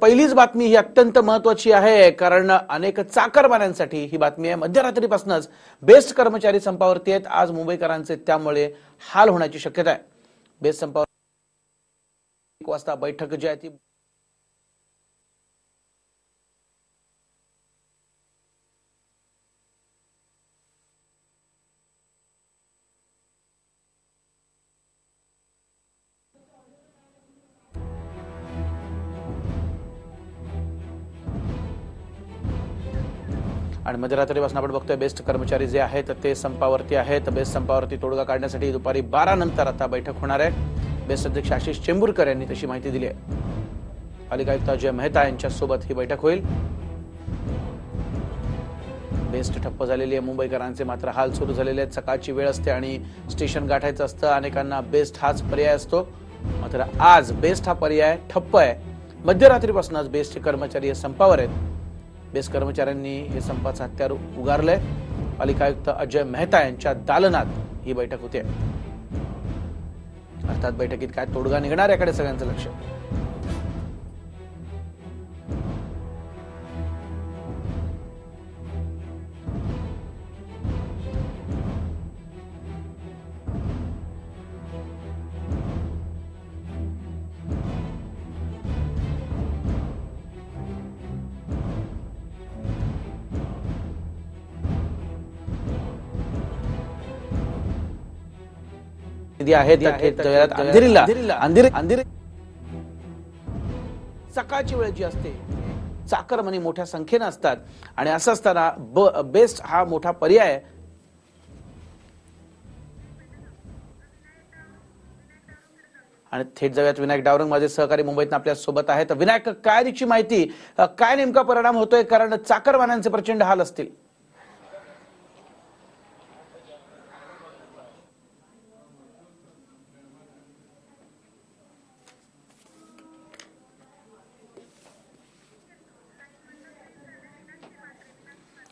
पहिलीच बातमी ही अत्यंत महत्त्वाची आहे, कारण अनेक चाकरमान्यांसाठी ही बातमी आहे। मध्यरात्रीपासूनच बेस्ट कर्मचारी संपावरती आहेत। आज मुंबईकरांचे त्यामुळे हाल होण्याची शक्यता आहे। बेस्ट संपावर 1 वाजता बैठक जी आहे ती आणि मध्यरात्रीपासून आपण बघतोय बेस्ट कर्मचारी जे आहेत ते संपावरती आहेत। बेस्ट संपावरती तोडगा काढण्यासाठी दुपारी 12 नंतर आता बैठक होणार आहे। बेस्ट अध्यक्ष आशिष चेंबूरकर यांनी तशी माहिती दिली आहे। पालिका आयुक्त अजय मेहता यांच्या सोबत ही बैठक होईल। बेस्ट ठप्प झालेली आहे। मुंबईकरांचे मात्र हाल सुरू झालेले आहेत। सकाळची वेळ असते आणि स्टेशन गाठायचं असतं। अनेकांना बेस्ट हाच पर्याय असतो, मात्र आज बेस्ट हा पर्याय ठप्प आहे। मध्यरात्रीपासूनच बेस्ट कर्मचारी संपावर आहेत। बेस्ट कर्मचाऱ्यांनी हे संपाचं हत्यार उगारलंय। पालिका आयुक्त अजय मेहता यांच्या दालनात ही बैठक होते। अर्थात बैठकीत काय तोडगा निघणार याकडे सगळ्यांचं लक्ष। सकाळची वेळ जी असते चाकरमानी मोठ्या संख्येने असतात आणि असं असताना बेस्ट हा मोठा पर्याय। आणि थेट जाऊयात विनायक डावरंग माझे सहकारी मुंबईत आपल्या सोबत आहेत। विनायक, काय त्याची माहिती, काय नेमका परिणाम होतोय, कारण चाकरमान्यांचे प्रचंड हाल असतील।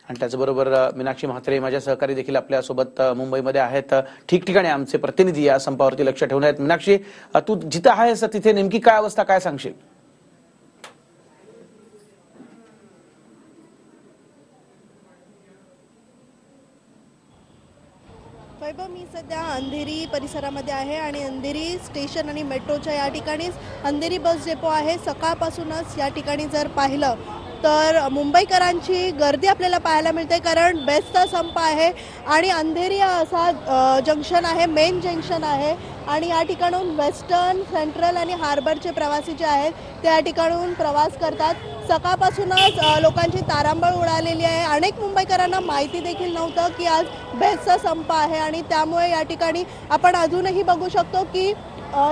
आणि त्याचबरोबर मीनाक्षी म्हात्रे माझ्या सहकारी देखील आपल्या सोबत मुंबईमध्ये आहेत। ठिकठिकाणी आमचे प्रतिनिधी या संपावरती लक्ष ठेवून आहेत। मीनाक्षी, तू जिथे आहेस तिथे नेमकी काय अवस्था, काय सांगशील? वैभव, मी सध्या अंधेरी परिसरामध्ये आहे आणि अंधेरी स्टेशन आणि मेट्रोच्या या ठिकाणीच अंधेरी बस डेपो आहे। सकाळपासूनच या ठिकाणी जर पाहिलं तर मुंबईकरांची गर्दी आपल्याला पाहायला मिळते, कारण बेस्टचा संप आहे आणि अंधेरी असा जंक्शन आहे, मेन जंक्शन आहे आणि या ठिकाणून वेस्टर्न, सेंट्रल आणि हार्बरचे प्रवासी जे आहेत ते या ठिकाणून प्रवास करतात। सकाळपासूनच लोकांची तारांबळ उडालेली आहे। अनेक मुंबईकरांना माहिती देखील नव्हतं की आज बेस्टचा संप आहे आणि त्यामुळे या ठिकाणी आपण अजूनही बघू शकतो की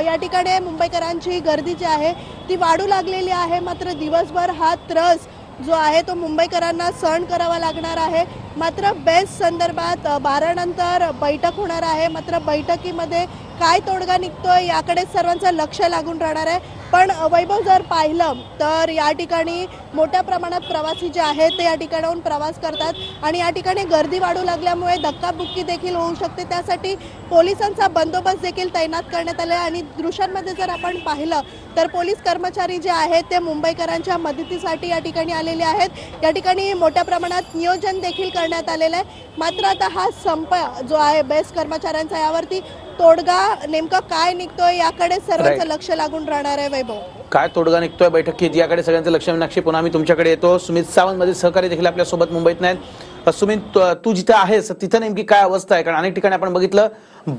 या ठिकाणी मुंबईकरांची गर्दी जी आहे ती वाढू लागलेली आहे। मात्र दिवसभर हा त्रस जो आहे तो मुंबईकरांना सहन करावा लागणार आहे। मात्र बेस्ट संदर्भात 12 नंतर बैठक होणार आहे। मात्र बैठकीमध्ये काय तोडगा निघतोय याकडे सर्वांचं लक्ष लागून राहणार आहे। पण वैभव, जर पाहिलं तर या ठिकाणी मोठ्या प्रमाणात प्रवासी जे आहेत ते या ठिकाणाहून प्रवास करतात आणि या ठिकाणी गर्दी वाढू लागल्यामुळे धक्काबुक्की देखील होऊ शकते। त्यासाठी पोलिसांचा बंदोबस्त देखील तैनात करण्यात आला आहे आणि दृश्यांमध्ये जर आपण पाहिलं तर पोलीस कर्मचारी जे आहेत ते मुंबईकरांच्या मदतीसाठी या ठिकाणी आलेले आहेत। या ठिकाणी मोठ्या प्रमाणात नियोजन देखील करण्यात आलेलं आहे। मात्र आता हा संप जो आहे बेस्ट कर्मचाऱ्यांचा, यावरती तोडगा नेमका काय निघतोय याकडे सर्वांचं लक्ष लागून राहणार आहे। वैभव, काय तोडगा निघतोय बैठकीत याकडे सगळ्यांचं लक्ष। मीनाक्षी, पुन्हा मी तुमच्याकडे येतो। सुमित सावंत माझे सहकारी देखील आपल्या सोबत मुंबईत नाहीत। सुमित, तू जिथे आहेस तिथे नेमकी काय अवस्था आहे? कारण अनेक ठिकाणी आपण बघितलं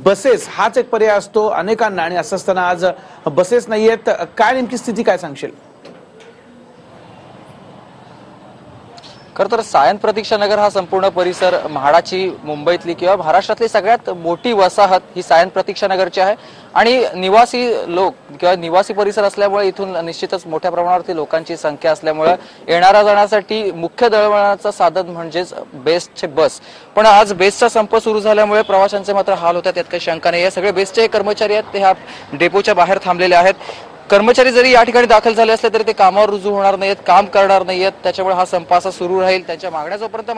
बसेस हाच एक पर्याय असतो अनेकांना आणि असं असताना आज बसेस नाहीयेत। काय नेमकी स्थिती, काय सांगशील? खरं तर सायन प्रतीक्षा नगर हा संपूर्ण परिसर म्हाडाची मुंबईतली किंवा महाराष्ट्रातली सगळ्यात मोठी वसाहत ही सायन प्रतीक्षा नगरची आहे आणि निवासी लोक किंवा निवासी परिसर असल्यामुळे इथून निश्चितच मोठ्या प्रमाणावरती लोकांची संख्या असल्यामुळे येणारा जाण्यासाठी मुख्य दळणवळणाचं साधन म्हणजेच बेस्टचे बस। पण आज बेस्टचा संप सुरू झाल्यामुळे प्रवाशांचे मात्र हाल होतात, यात काही शंका नाही आहे। सगळे बेस्टचे कर्मचारी आहेत ते ह्या डेपोच्या बाहेर थांबलेले आहेत। कर्मचारी जरी या ठिकाणी दाखल झाले असले तरी ते कामावर रुजू होणार नाहीत, काम करणार नाहीत। त्याच्यामुळे हा संप असा सुरू राहील। त्यांच्या मागण्या जोपर्यंत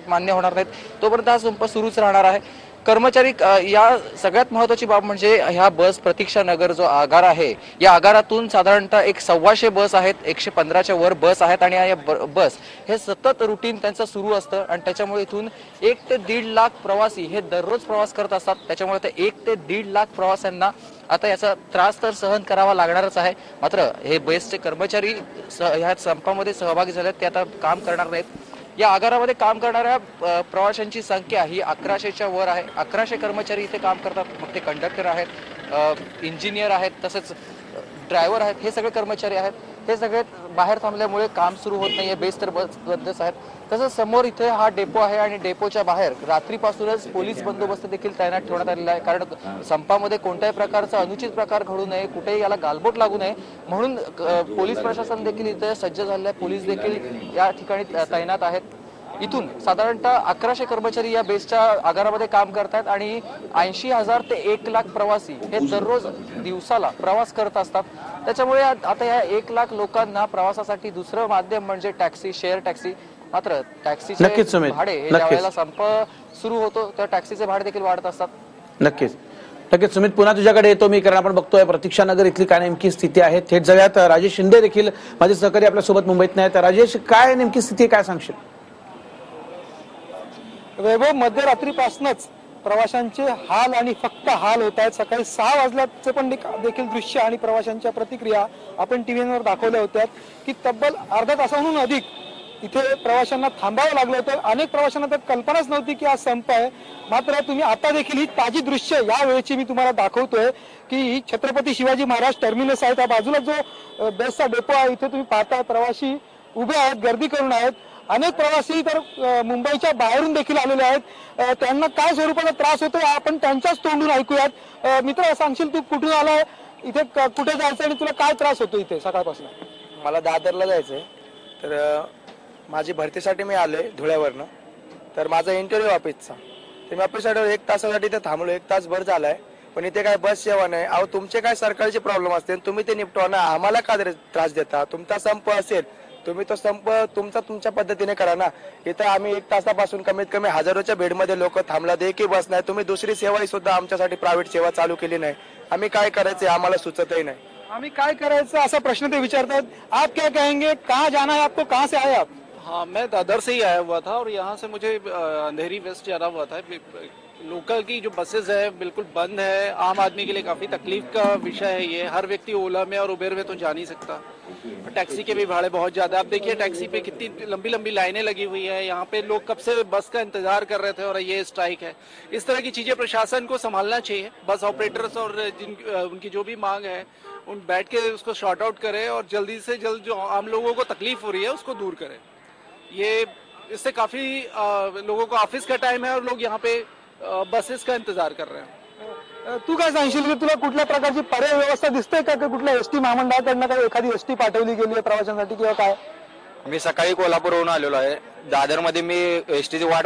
मान्य होणार नाहीत तोपर्यंत हा संप सुरूच राहणार आहे। कर्मचारी या सगळ्यात महत्वाची बाब म्हणजे ह्या बस प्रतीक्षा नगर जो आगार आहे, या आगारातून साधारणतः 1,200 बस आहेत, 115च्या वर बस आहेत आणि या बस हे सतत रुटीन त्यांचं सुरू असतं आणि त्याच्यामुळे इथून 1 ते 1.5 लाख प्रवासी हे दररोज प्रवास करत असतात. त्याच्यामुळे ते 1 ते 1.5 लाख प्रवाशांना आता याचा त्रास तर सहन करावा लागणारच आहे. मात्र हे बसचे कर्मचारी ह्या संपामध्ये सहभागी झालेत, ते आता काम करणार नाहीत. या आगारामध्ये काम करणाऱ्या प्रवाशांची संख्या ही 1100च्या वर आहे. 1100 कर्मचारी इथे काम करतात. मग ते कंडक्टर आहेत, इंजिनियर आहेत, तसेच ड्रायव्हर आहेत, हे सगळे कर्मचारी आहेत. हे सगळे बाहेर थांबल्यामुळे काम सुरू होत नाहीये. बेस तर बंदच आहेत. तसंच समोर इथे हा डेपो आहे आणि डेपोच्या बाहेर रात्रीपासूनच पोलीस बंदोबस्त देखील तैनात ठेवण्यात आलेला आहे. कारण संपामध्ये कोणत्याही प्रकारचा अनुचित प्रकार घडू नये, कुठेही याला गालबोट लागू नये म्हणून पोलीस प्रशासन देखील इथे सज्ज झालेलं आहे. पोलीस देखील या ठिकाणी तैनात आहेत. इथून साधारणतः 1100 कर्मचारी या बेसच्या आगारामध्ये काम करतात आणि 80,000 ते 1 लाख प्रवासी हे दररोज दिवसाला प्रवास करत असतात. त्याच्यामुळे आता या 1 लाख लोकांना प्रवासासाठी दुसरं माध्यम म्हणजे टॅक्सी, शेअर टॅक्सी. मात्र टॅक्सीचे भाडे हे ज्या वेळेला संप सुरू होतो त्या टॅक्सीचे भाडे देखील वाढत असतात. नक्कीच सुमित, पुन्हा तुझ्याकडे येतो मी, कारण आपण बघतोय प्रतीक्षा नगर इथली काय नेमकी स्थिती आहे. थेट जाऊयात. राजेश शिंदे देखील माझे सहकारी आपल्या सोबत मुंबईत नाहीत. राजेश, काय नेमकी स्थिती, काय सांगशील? वैभव, मध्यरात्रीपासूनच प्रवाशांचे हाल आणि फक्त हाल होत आहेत. सकाळी 6 वाजल्याचे पण देखील दृश्य आणि प्रवाशांच्या प्रतिक्रिया आपण टीव्हीवर दाखवल्या होत्या की तब्बल अर्धा तासाहून अधिक इथे प्रवाशांना थांबावं लागलं होतं. अनेक प्रवाशांना तर कल्पनाच नव्हती की आज संप आहे. मात्र तुम्ही आता देखील ही ताजी दृश्य या वेळेची मी तुम्हाला दाखवतोय की ही छत्रपती शिवाजी महाराज टर्मिनस आहे. त्या बाजूला जो बसचा डेपो आहे, इथे तुम्ही पाहता प्रवासी उभे आहेत, गर्दी करून आहेत. अनेक प्रवासी तर मुंबईच्या बाहेरून देखील आलेले आहेत. त्यांना काय स्वरूपाचा त्रास होतो आपण त्यांच्याच तोंडून ऐकूयात. मित्र, सांगशील तू कुठून आलाय, इथे कुठे जायचं आणि तुला काय त्रास होतो इथे सकाळपासून? मला दादरला जायचंय, तर माझी भरतीसाठी मी आलोय धुळ्यावरनं. तर माझा इंटरव्ह्यू ऑफिसचा, तर मी ऑफिससाठी 1 तासासाठी इथे थांबलो. 1 तास भर झालाय, पण इथे काय बस सेवा नाही. अहो, तुमचे काय सरकारचे प्रॉब्लेम असते, तुम्ही ते निपटवा ना. आम्हाला का त्रास देता? तुमचा संप असेल, तुम्ही तो संप तुमच्या पद्धतीने करा ना. इथं आम्ही 1 तासापासून कमीत कमी हजारोच्या बेडमध्ये लोक थांबला, एकही बस नाही. तुम्ही दुसरी सेवाही सुद्धा आमच्यासाठी प्रायव्हेट सेवा चालू केली नाही. आम्ही काय करायचंय आम्हाला सुचतही नाही. आम्ही काय करायचं असा प्रश्न ते विचारतात. आप क्या कहेंगे, कहाँ जाना है आपको, कहाँ से आए आप? हाँ, मैं दादर से ही आया हुआ था और यहाँ से मुझे अंधेरी वेस्ट जाना हुआ था। लोकल की जो बसेज है बिल्कुल बंद है। आम आदमी के लिए काफ़ी तकलीफ का विषय है ये। हर व्यक्ति ओला में और उबेर में तो जा नहीं सकता। टैक्सी के भी भाड़े बहुत ज़्यादा। आप देखिए टैक्सी पे कितनी लंबी लंबी लाइनें लगी हुई है। यहाँ पे लोग कब से बस का इंतजार कर रहे थे और ये स्ट्राइक है। इस तरह की चीज़ें प्रशासन को संभालना चाहिए। बस ऑपरेटर्स और उनकी जो भी मांग है उन बैठ के उसको शॉर्ट आउट करें और जल्दी से जल्द जो आम लोगों को तकलीफ हो रही है उसको दूर करें। ये इससे काफ़ी लोगों को ऑफिस का टाइम है और लोग यहाँ पे बसेस का इंतजार कर रहे हैं। तू काय सांगशील की तुला कुठल्या प्रकारची पर्याय व्यवस्था दिसते का, कुठल्या एसटी महामंडळाकडनं काही एखादी एसटी पाठवली गेली आहे प्रवाशांसाठी किंवा काय? मी सकाळी कोल्हापूरहून आलेलो आहे. दादरमध्ये मी एसटीची वाट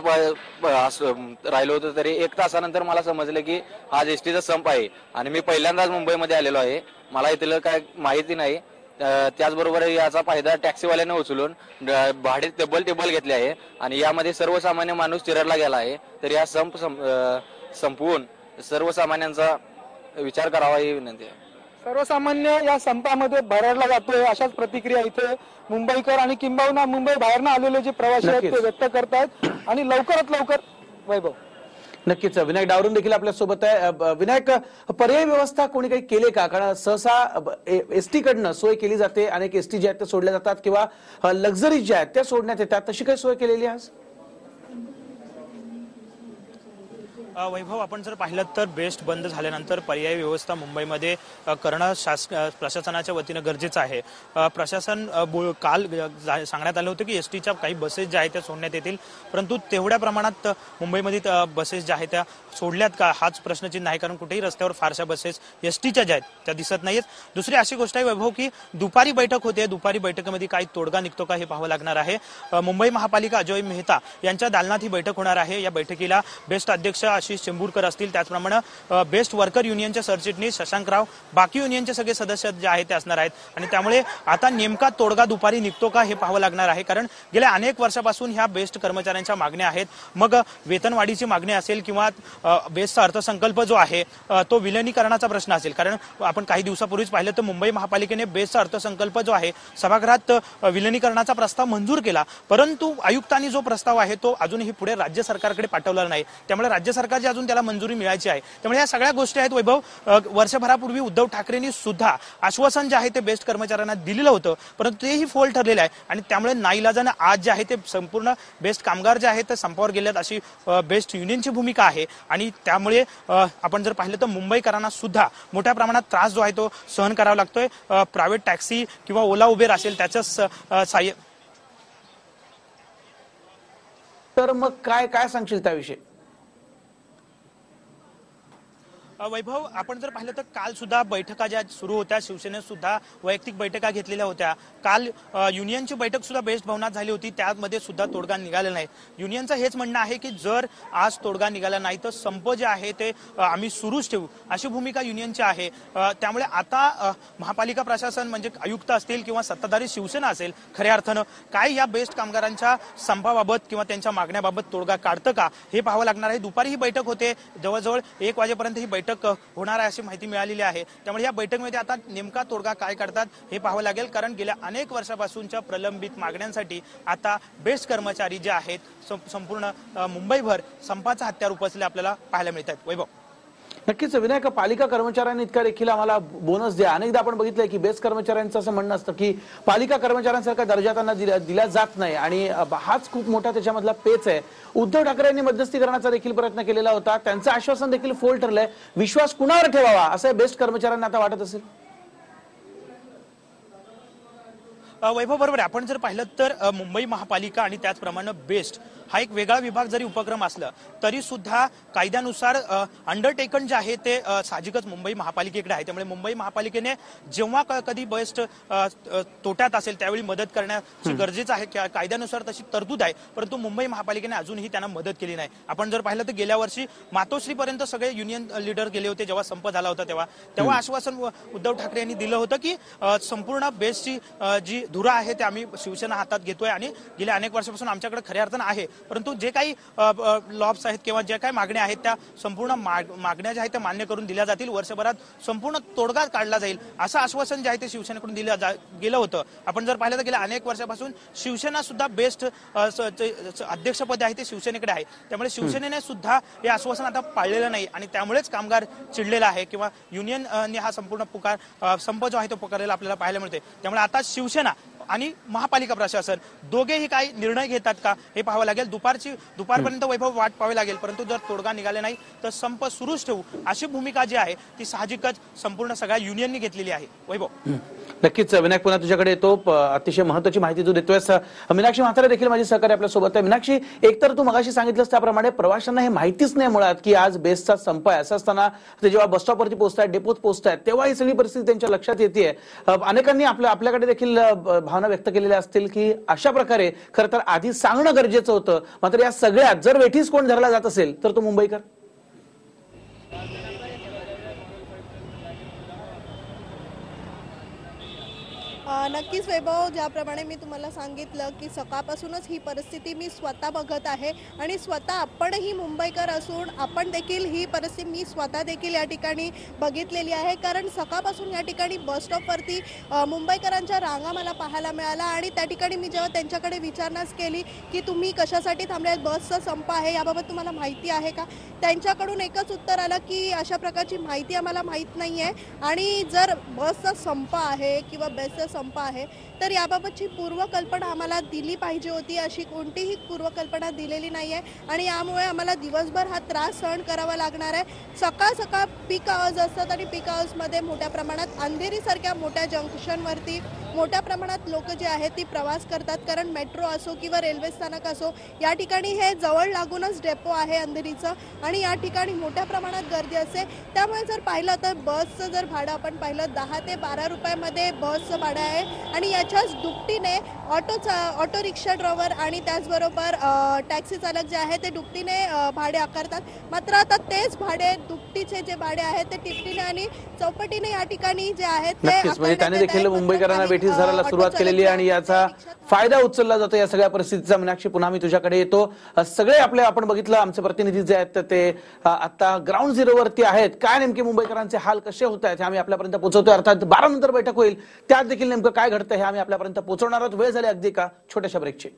राहिलो होतो, तरी 1 तासानंतर मला समजलं की आज एसटीचा संप आहे आणि मी पहिल्यांदाच मुंबईमध्ये आलेलो आहे. मला इथलं काय माहिती नाही. त्याचबरोबर याचा फायदा टॅक्सीवाल्याने उचलून भाडे टेबल घेतले आहे आणि यामध्ये सर्वसामान्य माणूस चिरडला गेला आहे. तर या संपवून सर्वसामान्यांचा विचार करावा ही विनंती आहे. सर्वसामान्य या संपामध्ये भरडला जातोय अशाच प्रतिक्रिया इथे मुंबईकर आणि किंबहुना मुंबई बाहेरनं आलेले जे प्रवासी आहेत ते व्यक्त करतायत. आणि लवकरात लवकर वैभव, नक्कीच विनायक डावरून देखील आपल्या सोबत आहे. विनायक, पर्यायी व्यवस्था कोणी काही केली का? कारण सहसा एसटी कडनं सोय केली जाते, अनेक एसटी ज्या आहेत त्या सोडल्या जातात किंवा लक्झरी ज्या आहेत त्या सोडण्यात येतात, तशी काही सोय केलेली आहे आज? वैभव, आपण जर पाहिलं तर बेस्ट बंद झाल्यानंतर पर्यायी व्यवस्था मुंबईमध्ये करणं प्रशासनाच्या वतीनं गरजेचं आहे. प्रशासन काल सांगण्यात आलं होतं की एसटीच्या काही बसेस ज्या आहेत त्या सोडण्यात येतील, परंतु तेवढ्या प्रमाणात मुंबईमध्ये बसेस ज्या आहेत त्या सोडल्यात का हाच प्रश्नचिन्ह आहे. कारण कुठेही रस्त्यावर फारशा बसेस एसटीच्या ज्या आहेत त्या दिसत नाहीत. दुसरी अशी गोष्ट आहे वैभव की दुपारी बैठक होते, दुपारी बैठकीमध्ये काही तोडगा निघतो का हे पाहावं लागणार आहे. मुंबई महापालिका अजय मेहता यांच्या दालनात ही बैठक होणार आहे. या बैठकीला बेस्ट अध्यक्ष आशिष चेंबूरकर असतील, त्याचप्रमाणे बेस्ट वर्कर युनियनचे सरचिटणीस शशांकराव, बाकी युनियनचे सगळे सदस्य जे आहेत ते असणार आहेत. आणि त्यामुळे आता नेमका तोडगा दुपारी निघतो का हे पाहावं लागणार आहे, कारण गेल्या अनेक वर्षापासून ह्या बेस्ट कर्मचाऱ्यांच्या मागण्या आहेत. मग वेतनवाढीची मागणी असेल किंवा बेस्टचा अर्थसंकल्प जो आहे तो विलिनीकरणाचा प्रश्न असेल, कारण आपण काही दिवसापूर्वीच पाहिलं तर मुंबई महापालिकेने बेस्टचा अर्थसंकल्प जो आहे सभागृहात विलिनीकरणाचा प्रस्ताव मंजूर केला, परंतु आयुक्तांनी जो प्रस्ताव आहे तो अजूनही पुढे राज्य सरकारकडे पाठवलेला नाही. त्यामुळे राज्य सरकारची अजून त्याला मंजुरी मिळायची आहे. त्यामुळे या सगळ्या गोष्टी आहेत. वैभव, वर्षभरापूर्वी उद्धव ठाकरेंनी सुद्धा आश्वासन जे आहे ते बेस्ट कर्मचाऱ्यांना दिलेलं होतं, परंतु तेही फोल ठरलेलं आहे. आणि त्यामुळे नाईलाजाने आज जे आहे ते संपूर्ण बेस्ट कामगार जे आहेत ते संपावर गेलेत अशी बेस्ट युनियनची भूमिका आहे. आणि त्यामुळे आपण जर पाहिलं तर मुंबईकरांना सुद्धा मोठ्या प्रमाणात त्रास जो आहे तो सहन करावा लागतोय. प्रायव्हेट टॅक्सी किंवा ओला उबेर असेल त्याचं साह्य. तर मग काय सांगशील त्याविषयी? वैभव, आपण जर पाहिलं तर काल सुद्धा बैठका ज्या सुरू होत्या, शिवसेनेत सुद्धा वैयक्तिक बैठका घेतलेल्या होत्या. काल युनियनची बैठक सुद्धा बेस्ट भवनात झाली होती, त्यामध्ये सुद्धा तोडगा निघाला नाही. युनियनचं हेच म्हणणं आहे की जर आज तोडगा निघाला नाही तर संप जे आहे ते आम्ही सुरूच ठेवू, अशी भूमिका युनियनची आहे. त्यामुळे आता महापालिका प्रशासन म्हणजे आयुक्त असतील किंवा सत्ताधारी शिवसेना असेल, खऱ्या अर्थानं काय या बेस्ट कामगारांच्या संपाबाबत किंवा त्यांच्या मागण्याबाबत तोडगा काढतं का हे पाहावं लागणार आहे. दुपारी ही बैठक होते, जवळजवळ 1 वाजेपर्यंत ही बैठक होणार आहे अशी माहिती मिळालेली आहे. त्यामुळे या बैठकीमध्ये आता नेमका तोडगा काय काढतात हे पाहावं लागेल, कारण गेल्या अनेक वर्षापासूनच्या प्रलंबित मागण्यांसाठी आता बेस्ट कर्मचारी जे आहेत संपूर्ण मुंबईभर संपाचा हत्यार उपसले आपल्याला पाहायला मिळत आहेत. वैभव, नक्कीच विनायक, पालिका कर्मचाऱ्यांनी इतका देखील आम्हाला बोनस द्या. अनेकदा आपण बघितलंय की बेस्ट कर्मचाऱ्यांचं असं म्हणणं असतं की पालिका कर्मचाऱ्यांसारखा दर्जा त्यांना दिला जात नाही आणि हाच खूप मोठा त्याच्यामधला पेच आहे. उद्धव ठाकरे यांनी मध्यस्थी करण्याचा देखील प्रयत्न केलेला होता, त्यांचं आश्वासन देखील फोल ठरलंय. विश्वास कुणावर ठेवावा असं बेस्ट कर्मचाऱ्यांना आता वाटत असेल? वैभव, बरोबर आहे. आपण जर पाहिलं तर मुंबई महापालिका आणि त्याचप्रमाणे बेस्ट हा एक वेगळा विभाग जरी उपक्रम असला तरी सुद्धा कायद्यानुसार अंडरटेकन जे आहे ते साहजिकच मुंबई महापालिकेकडे आहे. त्यामुळे मुंबई महापालिकेने जेव्हा कधी बेस्ट तोट्यात असेल त्यावेळी मदत करण्याची गरजेचं आहे, कायद्यानुसार तशी तरतूद आहे, परंतु मुंबई महापालिकेने अजूनही त्यांना मदत केली नाही. आपण जर पाहिलं तर गेल्या वर्षी मातोश्रीपर्यंत सगळे युनियन लीडर गेले होते जेव्हा संप झाला होता, तेव्हा आश्वासन उद्धव ठाकरे यांनी दिलं होतं की संपूर्ण बेस्टची जी धुरा आहे ते आम्ही शिवसेना हातात घेतोय आणि गेल्या अनेक वर्षापासून आमच्याकडे खऱ्या अर्थानं आहे, परंतु जे काही लॉब्स आहेत किंवा ज्या काही मागण्या आहेत त्या संपूर्ण मागण्या ज्या आहेत त्या मान्य करून दिल्या जातील, वर्षभरात संपूर्ण तोडगा काढला जाईल असं आश्वासन जे आहे ते शिवसेनेकडून दिलं गेलं होतं. आपण जर पाहिलं तर गेल्या अनेक वर्षापासून शिवसेना सुद्धा बेस्ट अध्यक्षपद आहे ते शिवसेनेकडे आहे. त्यामुळे शिवसेनेने सुद्धा हे आश्वासन आता पाळलेलं नाही आणि त्यामुळेच कामगार चिडलेला आहे किंवा युनियनने हा संपूर्ण संप जो आहे तो पुकारलेला आपल्याला पाहायला मिळते. त्यामुळे आता शिवसेना आणि महापालिका प्रशासन दोघेही काही निर्णय घेतात का हे पाहावं लागेल. दुपारपर्यंत वैभव वाट पाहावी लागेल, परंतु जर तोडगा निघाले नाही तर संप सुरूच ठेवू अशी भूमिका जी आहे ती साहजिकच संपूर्ण सगळ्या युनियननी घेतलेली आहे. वैभव, नक्कीच विनायक, पुन्हा तुझ्याकडे येतो. अतिशय महत्त्वाची माहिती तू देतोयस. मीनाक्षी म्हात्रे देखील माझी सहकारी आपल्या सोबत आहे. मीनाक्षी, एकतर तू मगाशी सांगितलंस त्याप्रमाणे प्रवाशांना हे माहितीच नाही मुळात की आज बेस्टचा संप आहे. असं असताना ते जेव्हा बस स्टॉपवरती पोहोचतात, डेपोत पोहोचतात, तेव्हा ही सगळी परिस्थिती त्यांच्या लक्षात येते. अनेकांनी आपल्याकडे देखील भावना व्यक्त केलेल्या असतील की अशा प्रकारे खरं तर आधी सांगणं गरजेचं होतं. मात्र या सगळ्यात जर वेठीस कोण धरला जात असेल तर तो मुंबईकर. नक्कीच वैभव, ज्याप्रमाणे मी तुम्हाला सांगितलं की सकाळपासूनच ही परिस्थिती मी स्वतः बघत आहे आणि स्वतः आपणही मुंबईकर असून आपण देखील ही परिस्थिती मी स्वतः देखील या ठिकाणी बघितलेली आहे. कारण सकाळपासून या ठिकाणी बस स्टॉपवरती मुंबईकरांच्या रांगा मला पाहायला मिळाला आणि त्या ठिकाणी मी जेव्हा त्यांच्याकडे विचारणाच केली की तुम्ही कशासाठी थांबले, बसचा संप आहे याबाबत तुम्हाला माहिती आहे का, त्यांच्याकडून एकच उत्तर आलं की अशा प्रकारची माहिती आम्हाला माहीत नाही आहे आणि जर बसचा संप आहे किंवा बेस्टचा संप आहे तर याबाबतची पूर्वकल्पना आम्हाला दिली पाहिजे होती. अशी कोणतीही पूर्वकल्पना दिलेली नाही आहे आणि यामुळे आम्हाला दिवसभर हा त्रास सहन करावा लागणार आहे. सकाळ पीक आवर्स असतात आणि पीक आवर्समध्ये मोठ्या प्रमाणात अंधेरीसारख्या मोठ्या जंक्शनवरती मोठ्या प्रमाणात लोक जे आहेत ती प्रवास करतात, कारण मेट्रो असो किंवा रेल्वे स्थानक असो या ठिकाणी हे जवळ लागूनच डेपो आहे अंधेरीचं आणि या ठिकाणी मोठ्या प्रमाणात गर्दी असते. त्यामुळे जर पाहिलं तर बसचं जर भाडं आपण पाहिलं 10 ते 12 रुपयामध्ये बसचं भाडं आहे आणि याच्याच दुपटीने ऑटो रिक्षा ड्रायव्हर आणि त्याचबरोबर टॅक्सी चालक जे आहे ते दुपटीने भाडे आकारतात. मात्र आता तेच भाडे दुपटीचे जे भाडे आहेत ते तिपटीने आणि चौपटीने या ठिकाणी जे आहेत ते नक्कीच म्हणजे त्याने देखील मुंबईकरांना बेठीस धरायला सुरुवात केलेली आहे आणि याचा फायदा उचलला जातो या सगळ्या परिस्थितीचा. मीनाक्षी, पुन्हा मी तुझ्याकडे येतो. सगळे आपले आपण बघितलं आमचे प्रतिनिधी जे आहेत ते आता ग्राउंड झिरोवरती आहेत. काय नेमके मुंबईकरांचे हाल कसे होत आहेत हे आम्ही आपल्यापर्यंत पोहोचवतोय. अर्थात 12 नंतर बैठक होईल, त्यात देखील नेमकं काय घडतं हे आम्ही आपल्यापर्यंत पोहोचवणार आहोत. वेळ झाली अगदी का छोट्याशा ब्रेकची.